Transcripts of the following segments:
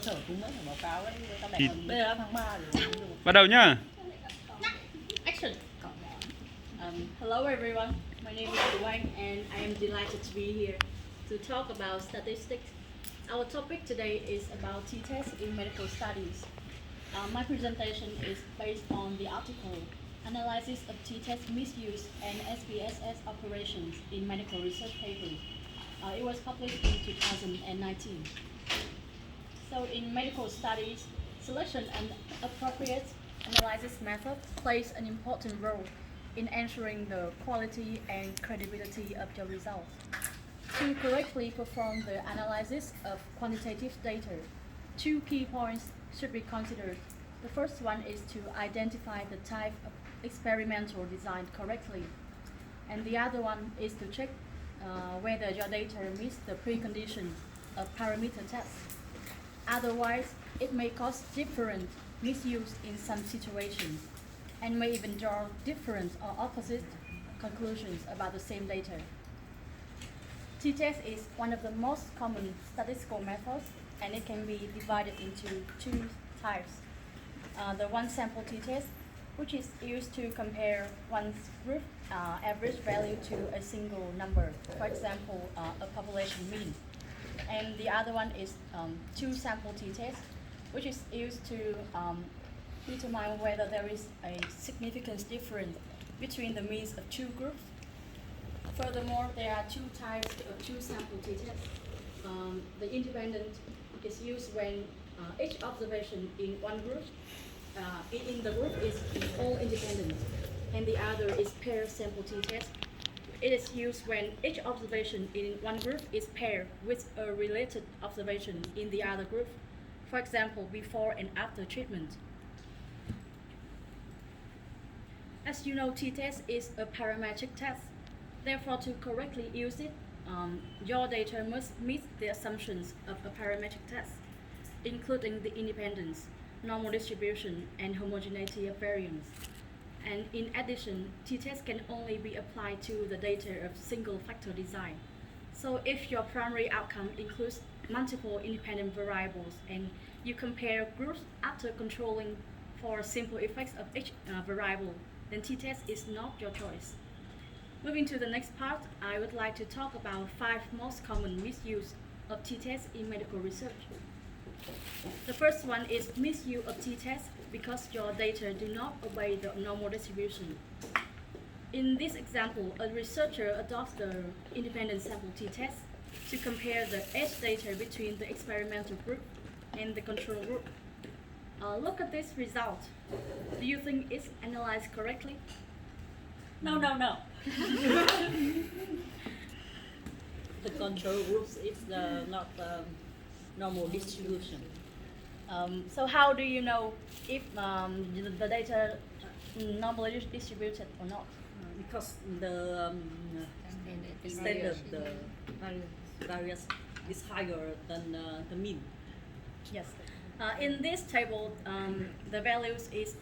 Sở cũng mới phải báo cáo đấy với các Thì- bạn. Bây giờ là tháng 3 rồi. Bắt đầu nhá. Action. Hello everyone. My name is Wang and I am delighted to be here to talk about statistics. Our topic today is about T-test in medical studies. My presentation is based on the article Analysis of T-test Misuse and SPSS Operations in Medical Research Paper. It was published in 2019. So in medical studies, selection and appropriate analysis method plays an important role in ensuring the quality and credibility of your results. To correctly perform the analysis of quantitative data, two key points should be considered. The first one is to identify the type of experimental design correctly, and the other one is to check whether your data meets the preconditions of parameter tests. Otherwise, it may cause different misuse in some situations and may even draw different or opposite conclusions about the same data. T-test is one of the most common statistical methods, and it can be divided into two types. The one sample T-test, which is used to compare one group average value to a single number, for example, a population mean. And the other one is two sample T-test, which is used to determine whether there is a significant difference between the means of two groups. Furthermore, there are two types of two sample T-tests. The independent is used when each observation in one group, in the group is all independent, and the other is pair sample T-test. It is used when each observation in one group is paired with a related observation in the other group, for example, before and after treatment. As you know, T-test is a parametric test. Therefore, to correctly use it, your data must meet the assumptions of a parametric test, including the independence, normal distribution, and homogeneity of variance. And in addition, T-test can only be applied to the data of single factor design. So if your primary outcome includes multiple independent variables and you compare groups after controlling for simple effects of each variable, then T-test is not your choice. Moving to the next part, I would like to talk about 5 most common misuse of T-test in medical research. The first one is misuse of T-test because your data do not obey the normal distribution. In this example, a researcher adopts the independent sample T-test to compare the age data between the experimental group and the control group. Look at this result. Do you think it's analyzed correctly? No. The control groups is not normal distribution. So how do you know if the data normally distributed or not? Because the standard, the variance is higher than the mean. Yes. In this table, the value is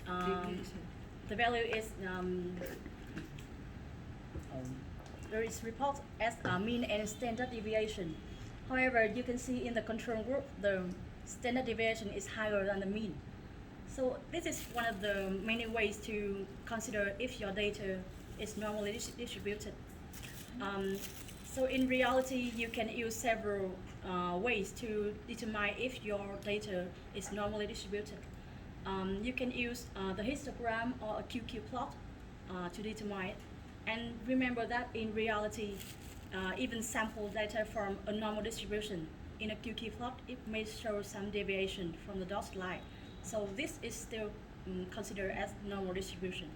there is report as mean and standard deviation. However, you can see in the control group the standard deviation is higher than the mean. So this is one of the many ways to consider if your data is normally distributed. So in reality, you can use several ways to determine if your data is normally distributed. You can use the histogram or a QQ plot to determine it. And remember that in reality, even sample data from a normal distribution in a QQ plot, it may show some deviation from the dotted line. So this is still considered as normal distribution.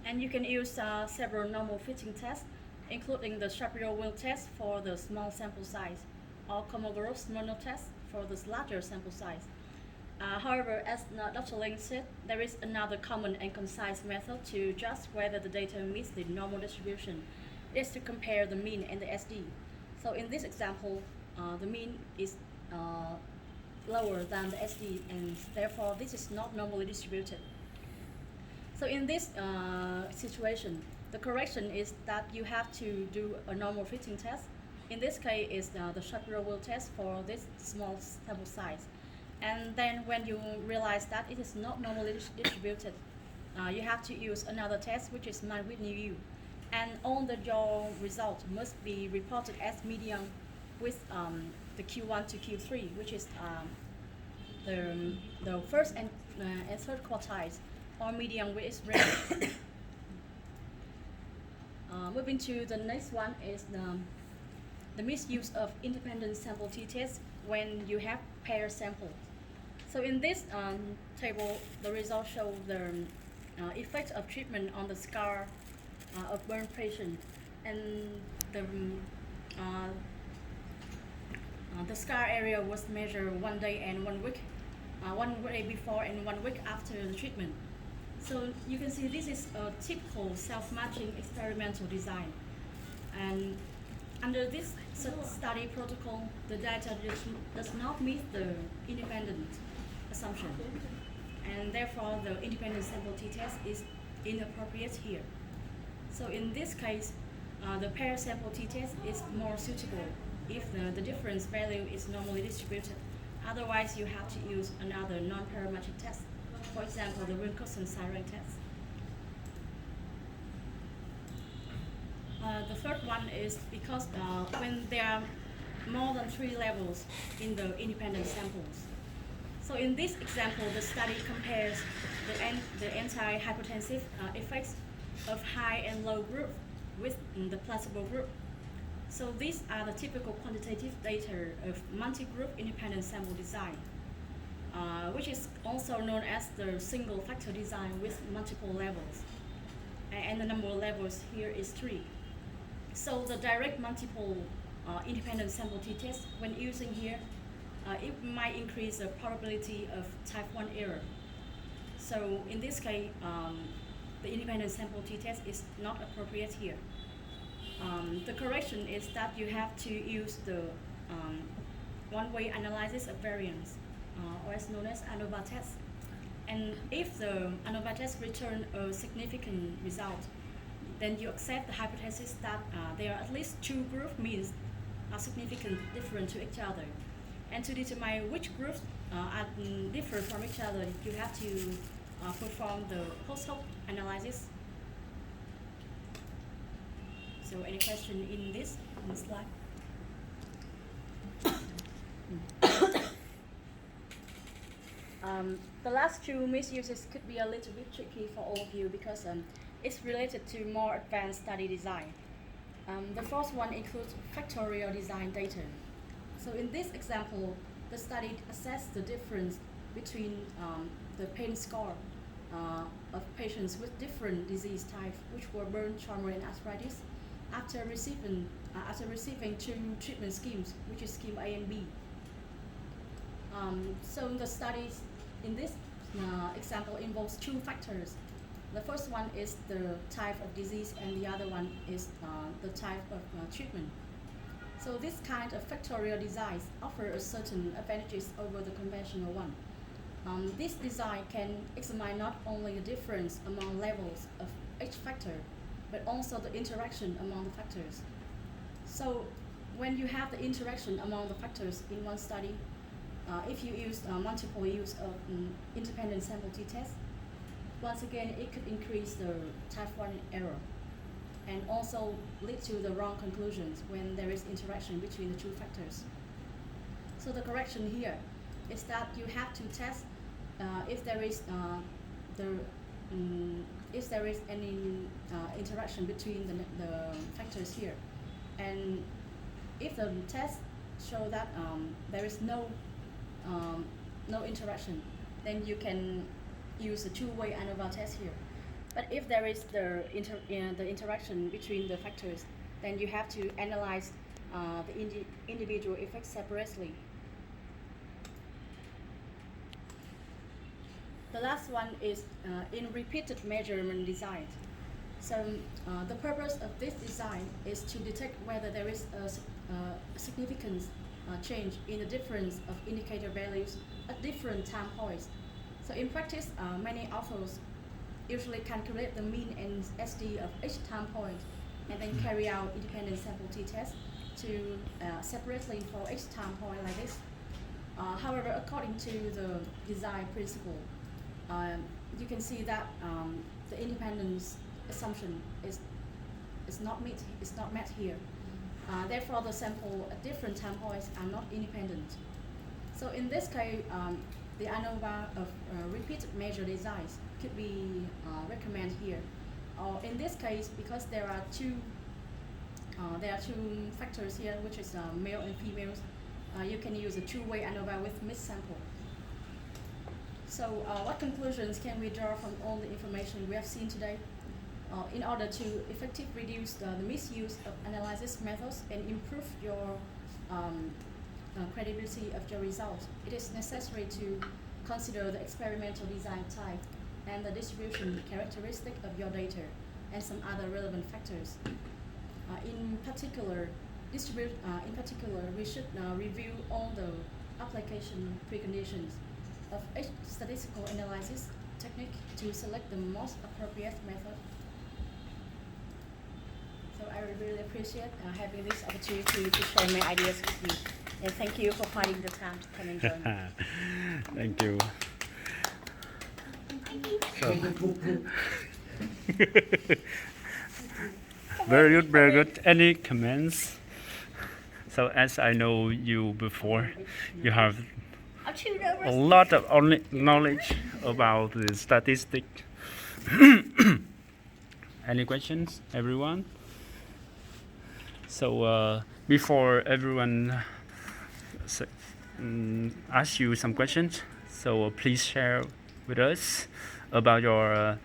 And you can use several normal fitting tests, including the Shapiro-Wilk test for the small sample size, or Kolmogorov-Smirnov test for the larger sample size. However, as Dr. Ling said, there is another common and concise method to judge whether the data meets the normal distribution. It is to compare the mean and the SD. So in this example, the mean is lower than the SD, and therefore this is not normally distributed. So in this situation, the correction is that you have to do a normal fitting test in this case is the Shapiro will test for this small sample size. And then when you realize that it is not normally distributed, you have to use another test, which is Mann-Whitney U. And all your results must be reported as median with the Q1 to Q3, which is the first and third quartiles, or median with its range. Moving to the next one is the misuse of independent sample t-test when you have pair samples. So in this table, the results show the effect of treatment on the scar of burn patient, and the scar area was measured 1 day and 1 week, 1 day before and 1 week after the treatment. So you can see this is a typical self-matching experimental design, and under this study protocol, the data does not meet the independent assumption, and therefore the independent sample t-test is inappropriate here. So in this case, the pair sample t-test is more suitable if the difference value is normally distributed. Otherwise, you have to use another non-parametric test, for example, the Wilcoxon-Siren test. The third one is because when there are more than 3 levels in the independent samples. So in this example, the study compares the antihypertensive effects of high and low group with the placebo group. So these are the typical quantitative data of multi-group independent sample design, which is also known as the single factor design with multiple levels. And the number of levels here is 3. So the direct multiple independent sample t-test, when using here, it might increase the probability of type 1 error. So in this case, the independent sample t-test is not appropriate here. The correction is that you have to use the one-way analysis of variance, or as known as ANOVA test. And if the ANOVA test return a significant result, then you accept the hypothesis that there are at least 2 group means are significantly different to each other. And to determine which groups are different from each other, you have to perform the post-hoc analysis. So any question in this slide? The last 2 misuses could be a little bit tricky for all of you because it's related to more advanced study design. The first one includes factorial design data. So in this example, the study assessed the difference between the pain score of patients with different disease types, which were burn, trauma, and arthritis, after receiving 2 treatment schemes, which is scheme A and B. So the studies in this example involves 2 factors. The first one is the type of disease, and the other one is the type of treatment. So this kind of factorial designs offer a certain advantages over the conventional one. This design can examine not only the difference among levels of each factor, but also the interaction among the factors. So when you have the interaction among the factors in one study, if you use multiple use of independent sample t-test, once again it could increase the type 1 error and also lead to the wrong conclusions when there is interaction between the 2 factors. So the correction here is that you have to test if there is any interaction between the factors here, and if the test show that there is no interaction, then you can use a 2-way ANOVA test here. But if there is the interaction between the factors, then you have to analyze the individual effects separately. The last one is in repeated measurement design. So the purpose of this design is to detect whether there is a significant change in the difference of indicator values at different time points. So in practice, many authors usually calculate the mean and SD of each time point and then carry out independent sample t-test to separately for each time point like this. However, according to the design principle, you can see that the independence assumption is not met here. Therefore, the sample at different time points are not independent. So in this case, the ANOVA of repeated measure designs could be recommended here. Or in this case, because there are two factors here, which is male and females, you can use a two-way ANOVA with mixed sample. So what conclusions can we draw from all the information we have seen today? In order to effectively reduce the misuse of analysis methods and improve your credibility of your results, it is necessary to consider the experimental design type and the distribution characteristic of your data and some other relevant factors. In particular, we should review all the application preconditions of each statistical analysis technique to select the most appropriate method. So I would really appreciate having this opportunity to share my ideas with you. And thank you for finding the time to come and join me. Thank you. Very good, very good. Any comments? So as I know you before, you have I'm too a nervous. lot of knowledge about the statistic. Any questions, everyone? So before everyone ask you some questions, so please share with us about your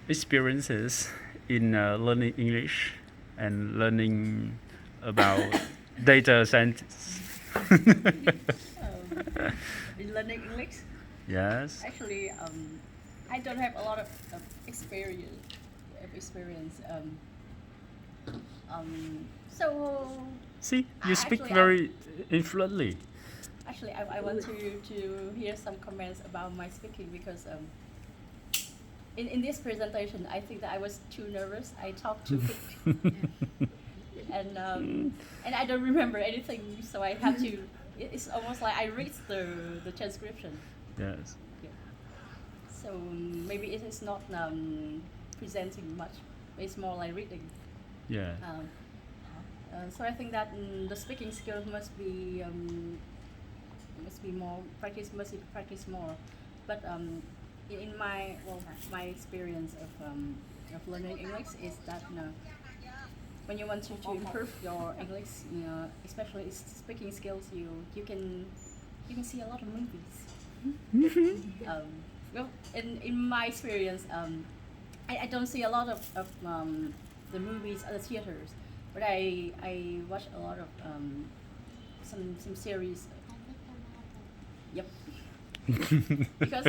experiences in learning English and learning about data science. In learning English, Yes. actually, I don't have a lot of experience. So See, you speak actually, very influently. actually, I want to hear some comments about my speaking because in this presentation, I think that I was too nervous. I talked too quick, and I don't remember anything. So I have to. It's almost like I read the transcription. Yes. Yeah. So maybe it is not presenting much. It's more like reading. Yeah. So I think that the speaking skills must be more practice. Must be practice more. But in my experience of learning English is that when you want to improve your English, especially speaking skills, you can see a lot of movies. Well, in my experience, I don't see a lot of the movies at the theaters, but I watch a lot of some series. Yep. Because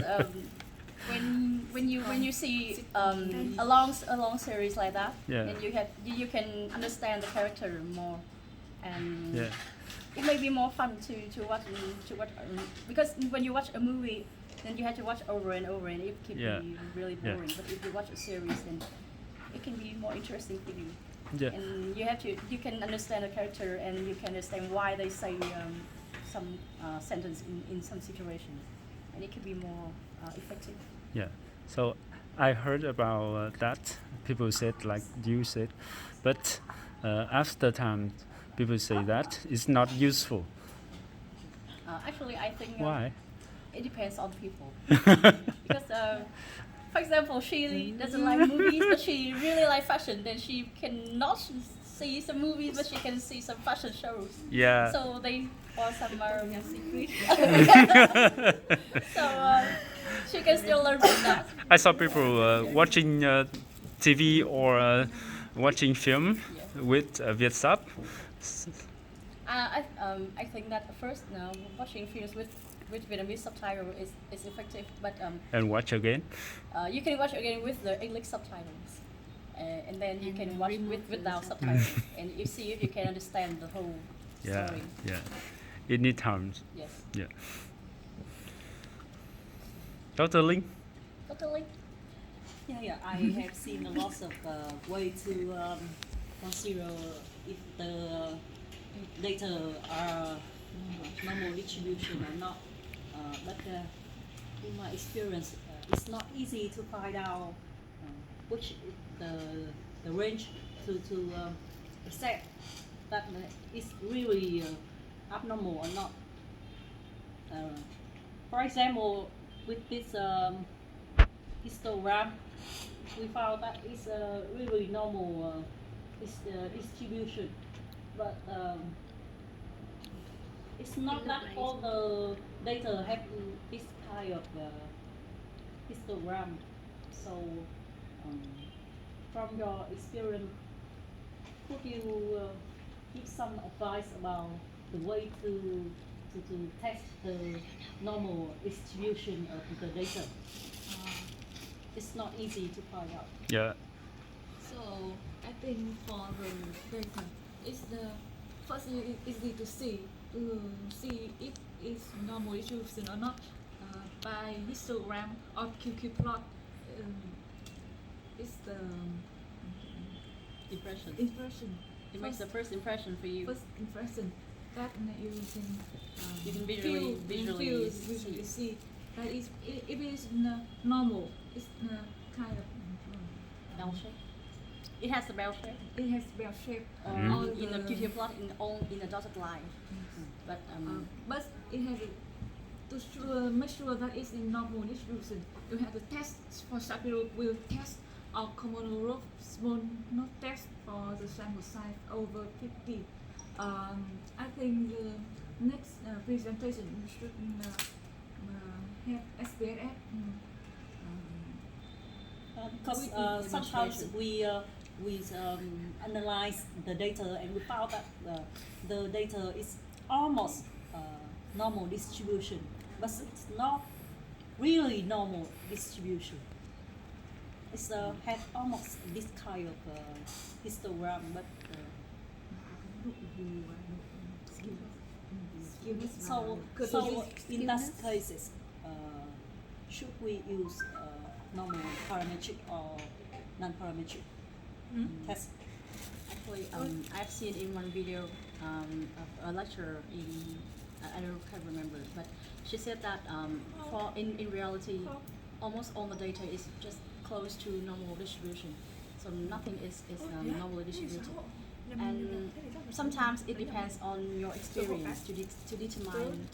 when you see a long series like that, Yeah. then you can understand the character more, and Yeah. it may be more fun to watch because when you watch a movie, then you have to watch over and over, and it can Yeah. be really Yeah. boring. But if you watch a series, then it can be more interesting for you. Yeah. And you can understand the character, and you can understand why they say some sentence in some situations, and it can be more effective. Yeah. So I heard about that. People said like you said, but after time, people say that it's not useful. Actually, I think Why? it depends on people. Because, for example, she doesn't like movies, but she really likes fashion. Then she cannot see some movies, but she can see some fashion shows. Yeah. So they or some secret. So she can still learn from that. I saw people watching TV or watching film with VietSub. I think that first now watching films with Vietnamese subtitle is effective, but And watch again. you can watch again with the English subtitles, and then you can watch without subtitles, and you see if you can understand the whole Yeah. story. Yeah. It needs time. Yes, Yeah. Dr. Linh. totally. Yeah, I have seen a lot of way to consider if the data are normal distribution or not. But in my experience, it's not easy to find out which the range to accept that it's really abnormal or not. For example, with this histogram, we found that it's a really normal distribution, but it's not that all the data have this kind of histogram. So, from your experience, could you give some advice about the way to test the normal distribution of the data? It's not easy to find out. Yeah. So I think for the data, it's the first easy to see if it's normal distribution or not by histogram or QQ plot. It's the Impression. It makes the first impression for you. First impression that you You can visually see that if it is normal, it's kind of Bell shape. It has the bell shape. it has bell shape Or in the QQ plot in a dotted line. But but it has to make sure that it's in normal distribution. You have to test for Shapiro will test or Komodo small not test for the sample size over 50. I think the next presentation should have SPSS. because sometimes we analyze the data and we found that the data is almost normal distribution, but it's not really normal distribution. It's had almost this kind of histogram, but so in that cases, should we use normal parametric or non-parametric test? Actually, I've seen in one video of a lecturer in I can't remember, but she said that for in reality, almost all the data is just close to normal distribution, so nothing is normally distributed. And sometimes it depends on your experience to determine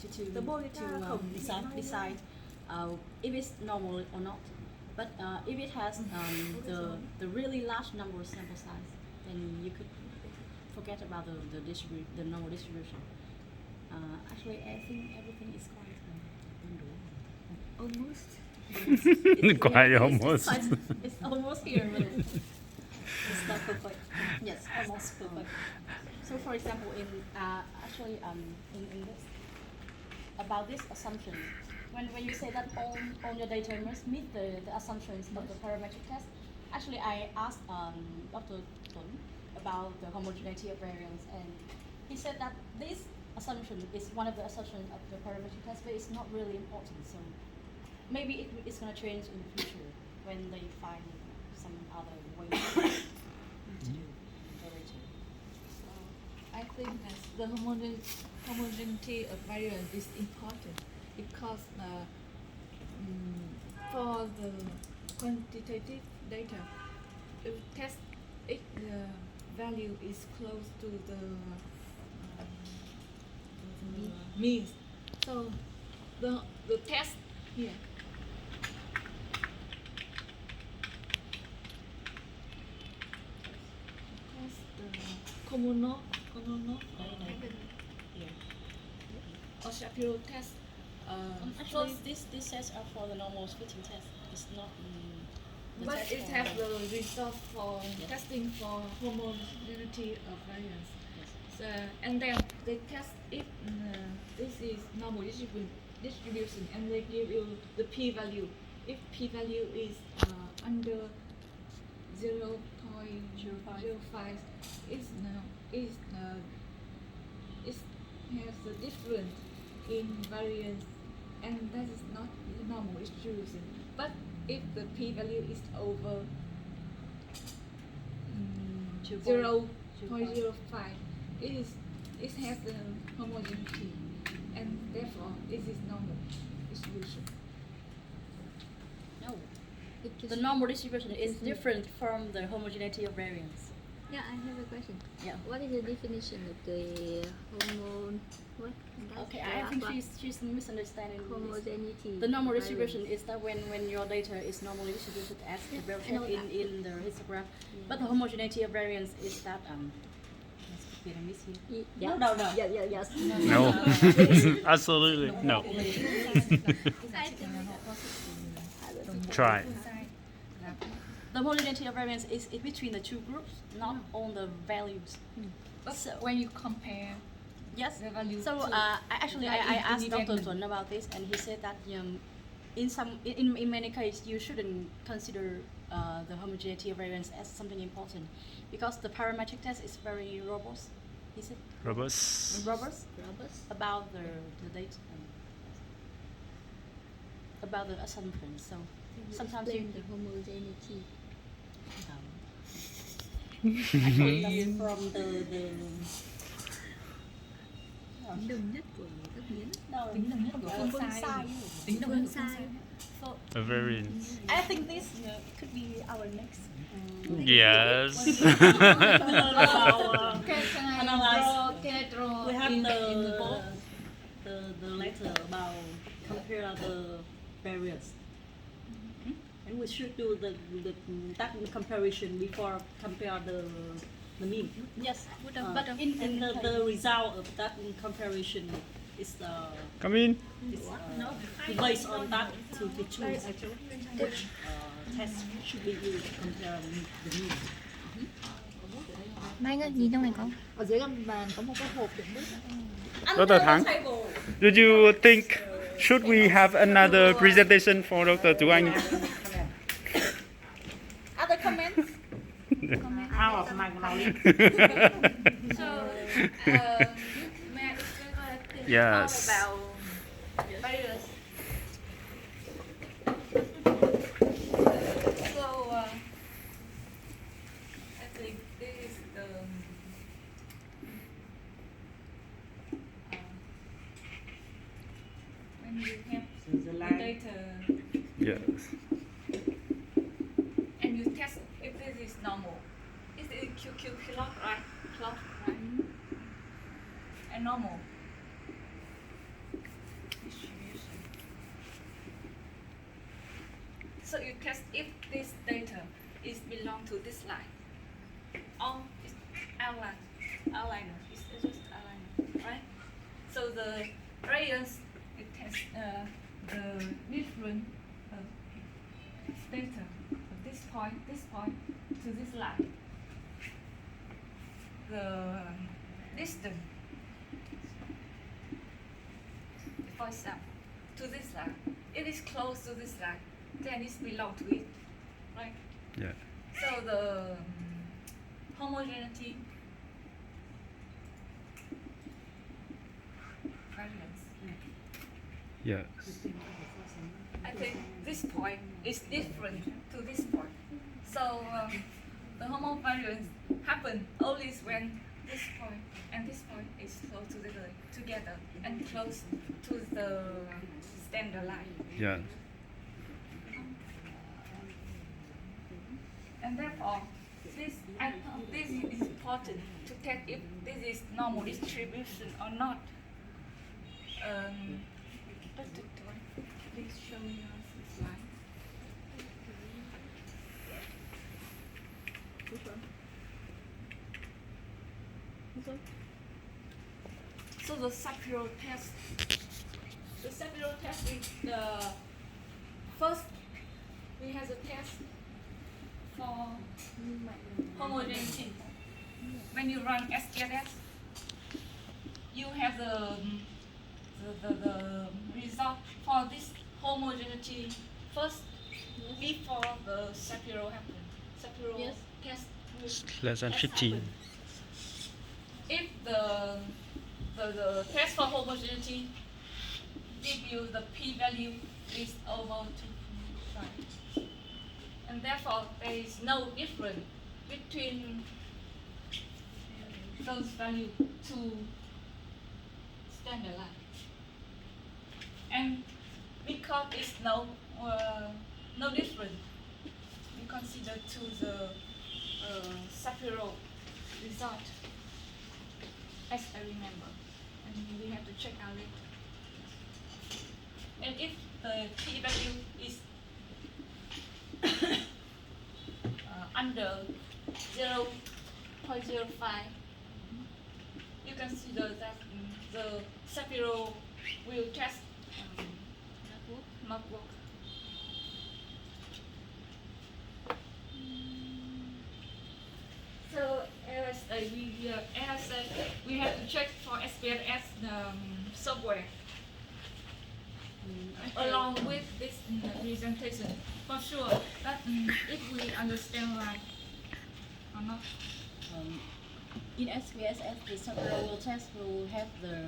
decide if it's normal or not. But if it has the really large number of sample size, then you could forget about the normal distribution. Actually, I think everything is quite Almost. Quite it's almost. It's almost here, but It's not perfect. yes, Almost perfect. so for example, in in this about this assumption, when you say that all your data must meet the assumptions of the parametric test, actually I asked Dr. Tun about the homogeneity of variance, and he said that this assumption is one of the assumptions of the parametric test, but it's not really important. So maybe it's going to change in the future when they find some other way to do the rating. I think that the homogeneity of variance is important because for the quantitative data, if test if the value is close to the means, so the test here. Because the Komono or Shapiro test. Actually, these tests are for the normal splitting test. It's not the But test it for- has the result for Yes. testing for homogeneity of variance. Yes. So, and then they test if this is normal distribution, and they give you the p-value. If p-value is under 0.05, it has a difference in variance, and that is not the normal distribution. But if the p-value is over 2 0 0.05. It has the homogeneity, and therefore it is normal distribution. No. The normal distribution is different from the homogeneity of variance. Yeah, I have a question. Yeah. What is the definition of the hormone? What? Okay, I think she's misunderstanding this. homogeneity. The normal distribution is that when your data is normally distributed as the I version know that. in the histogram, but the homogeneity of variance is that Yeah. No. Yeah, yes. No, absolutely no. Try. the homogeneity of variance is between the two groups, not on the values. But So- when you compare Yes. the value, So to actually, like I asked Dr. independent. Tuấn about this, and he said that in many cases you shouldn't consider the homogeneity of variance as something important, because the parametric test is very robust. He said Robust. robust Robust. about the data, about the assumptions. So sometimes Explain you the homogeneity. Actually, that's from the Tính đồng nhất của các biến. no, tính đồng nhất của phương sai, tính đồng nhất của phương sai. so A variance. I think this could be our next. Yes. Can I draw we have in the both? the letter about compare the variance, and we should do that comparison before compare the mean. Yes, But in the result of that comparison is Come in. based on that to choose which test should be used to compare the mean. Mai ơi, nhìn trong này có. Ở dưới gầm bàn có một cái hộp đựng bút. Dr. Thắng, do you think should we have another presentation for Dr. Tu Anh? other comments. Out of my knowledge. So, may I explain what I think Yes. about virus? So, I think this is the when you have The the line. data Yes. and you test if this is normal. Is it QQ plot, right? Plot, right? And normal distribution. So you test if this data is belong to this line or it's outliner. It's just outliner, right? So the variance it tests the different data from this point to this line. The distance, for example, to this line, it is close to this line, then it belong to it, right? Yeah. So the homogeneity variance. Yes. I think this point is different to this point. So the homovariance happen only when this point and this point is close together and close to the standard line. Yeah. And therefore, I thought this is important to test if this is normal distribution or not. Dr. Tuấn, please show me your slide. So the Shapiro test. The Shapiro test is the first. We have a test for homogeneity. When you run STS, you have the result for this homogeneity first before the Shapiro happen. Shapiro Yes. test Less than test 15. happen. If the test for homogeneity give you the p-value is over 2.5, and therefore there is no difference between those value to standard line. And because it's no different, we consider to the Shapiro result, as I remember, and we have to check out it. And if the p-value is under 0.05, you consider that the Shapiro will test not work. So as I said, we have to check for SPSS software along with this presentation for sure that if we understand right or not. In SPSS, the several test will have the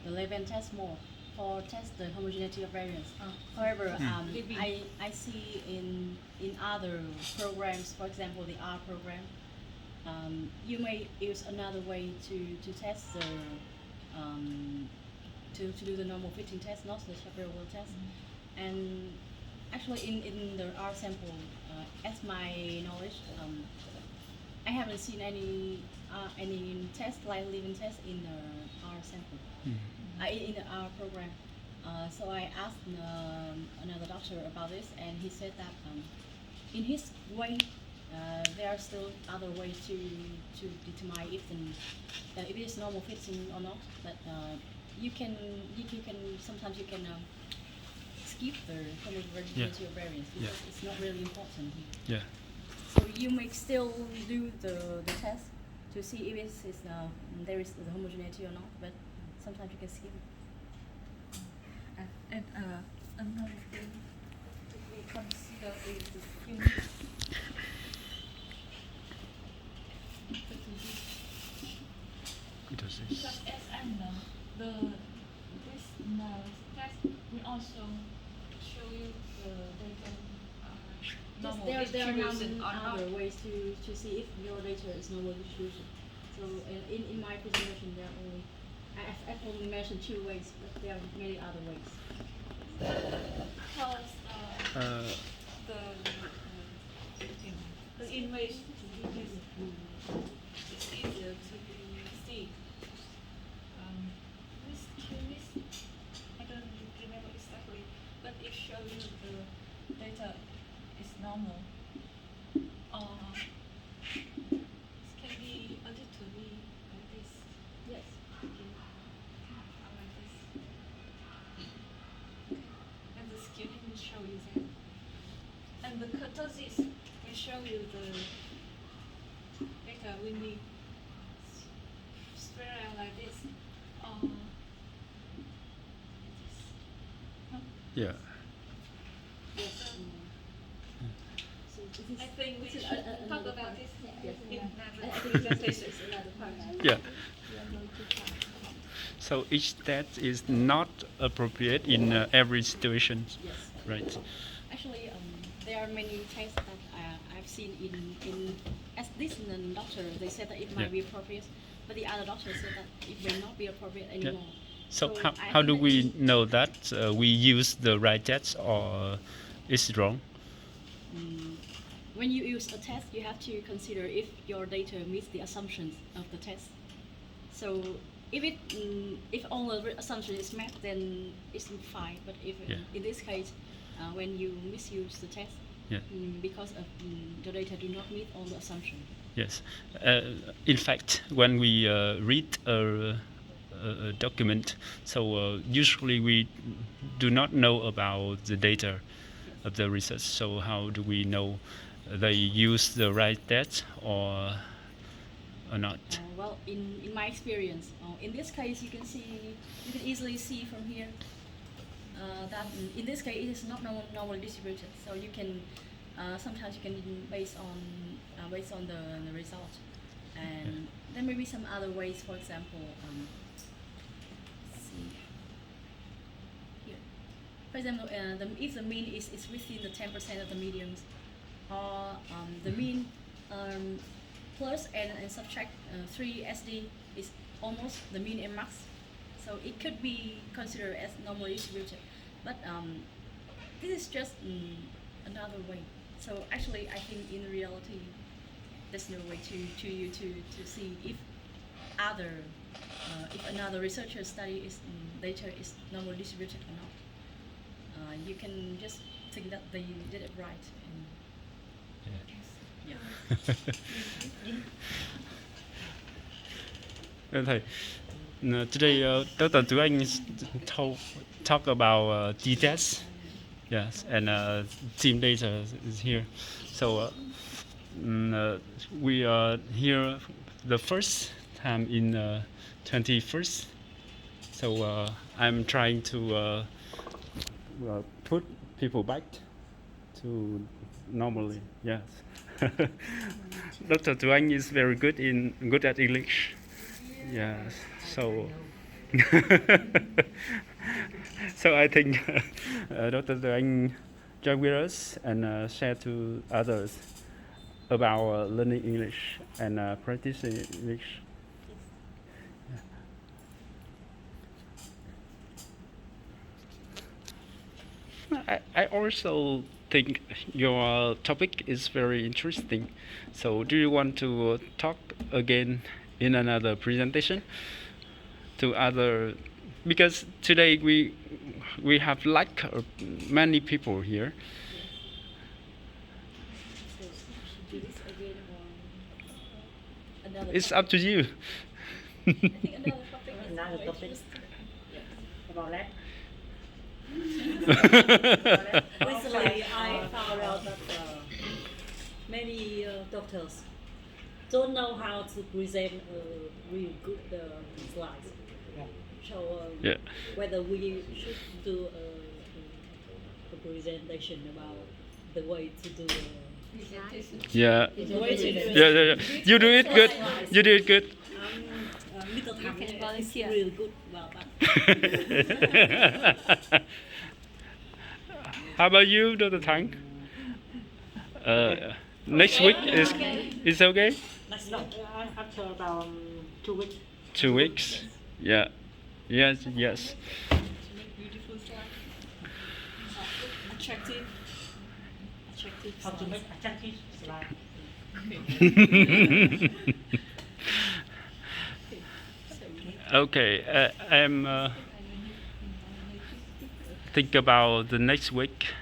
11 test more for test the homogeneity of variance. However, I see in other programs, for example, the R program, you may use another way to test the to do the normal fitting test, not the Shapiro test. And actually, in the R sample, as my knowledge, I haven't seen any test like living test in the R sample, in the R program. So I asked another doctor about this, and he said that in his way, there are still other ways to determine if it is normal fitting or not. But you can sometimes you can skip the homogeneity of variance because it's not really important here. Yeah. So you may still do the test to see if there is the homogeneity or not, but sometimes you can skip it. And another thing to be considered is the skin. Because as I know, this test we also show you the data. There are other ways to see if your data is normal distribution. So in my presentation, there are only I've only mentioned 2 ways, but there are many other ways. Because the image is easier to see. This curious, I don't remember exactly, but it shows you the data is normal. It can be a little bit like this. Yes. Like this. And the scaling will show you that. And the kurtosis will show you the data when we spread out like this. Yeah. Yes. So this I think we this is should another talk about part. this Yes. in I another think presentation. this is another part. Yeah. We are going to talk about. So each test is not appropriate in every situation, Yes. right? Actually, there are many tests that I've seen in as this doctor. They said that it might be appropriate, but the other doctor said that it may not be appropriate anymore. So I how think do that we know that we use the right test or it's wrong? when you use a test, you have to consider if your data meets the assumptions of the test. So if all the assumption is met, then it's fine. But if in this case, when you misuse the test, because of the data do not meet all the assumptions. Yes. In fact, when we read a document, so usually we do not know about the data of the research. So how do we know they use the right test or not? Well, in my experience, in this case, you can easily see from here that in this case it is not normally distributed. So you can sometimes you can based on the result, and there may be some other ways. For example, let's see here. For example, if the mean is within the 10% of the medians, or the mean plus and subtract 3 SD is almost the mean and max. So it could be considered as normally distributed. But this is just another way. So actually, I think in reality, there's no way to you to see if other if another researcher study is data is normally distributed or not. You can just think that they did it right. And Thầy, today Dr. Tu Anh talk about T-test. Yes, and team data is here. So we are here the first time in 21st. So I'm trying to put people back to normally. Yes. Dr. Tu Anh is very good at English. Yes. So so I think Dr. Tu Anh join with us and share to others about learning English and practicing English. I also think your topic is very interesting. So do you want to talk again in another presentation to other, because today we have many people here. so do this again or another. It's up to you. I think another topic is Another very topic. interesting. Yes. About that. Recently, I found out that many doctors don't know how to present real good slides. So Yeah. whether we should do a presentation about the way to do Yeah. the way to do it. Yeah. You do it good. You do it good. Little Thang can is volunteer. real good about that. How about you, Dr. Thang? Next week is okay? Next week, after about 2 weeks. 2 weeks? Yeah. Yes. To make beautiful slides. Attractive. How to make attractive slide. Okay. I'm think about the next week.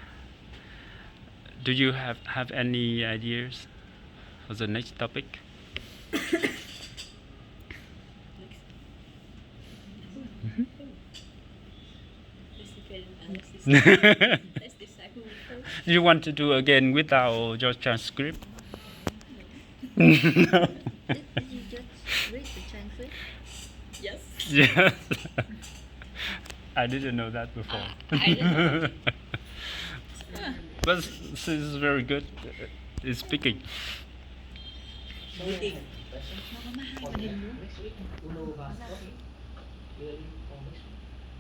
Do you have any ideas for the next topic? Let's decide who first. You want to do again without your transcript? Did you just read the transcript? Yes. Yes. I didn't know that before. I didn't know. But she's very good in speaking. Meeting.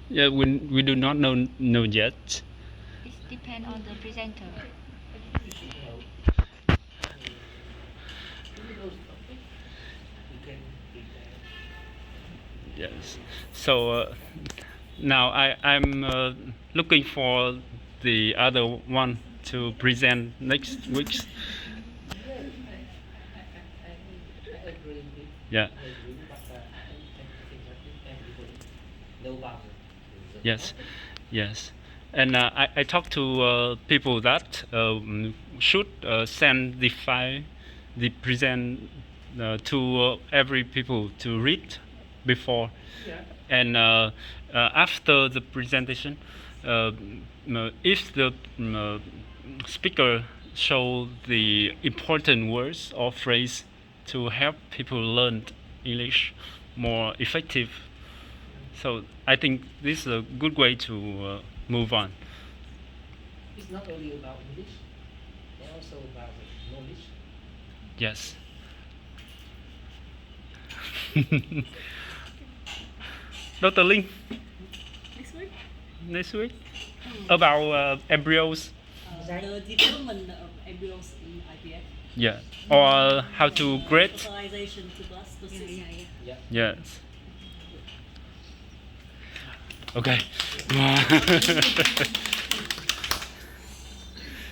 Yeah, we do not know yet. It depends on the presenter. Yes. So now I'm looking for the other one to present next week. Yeah. Yes. Yes. And I talked to people that should send the file, the present to every people to read before, and after the presentation, if the speaker show the important words or phrase to help people learn English more effective. So I think this is a good way to move on. It's not only about English, but also about knowledge. Yes. Dr. Linh, Next week? next week about embryos. The development of embryos in IVF. Yeah. Or how to grade. Fertilization to blastocyst. Yeah. Yes. Okay.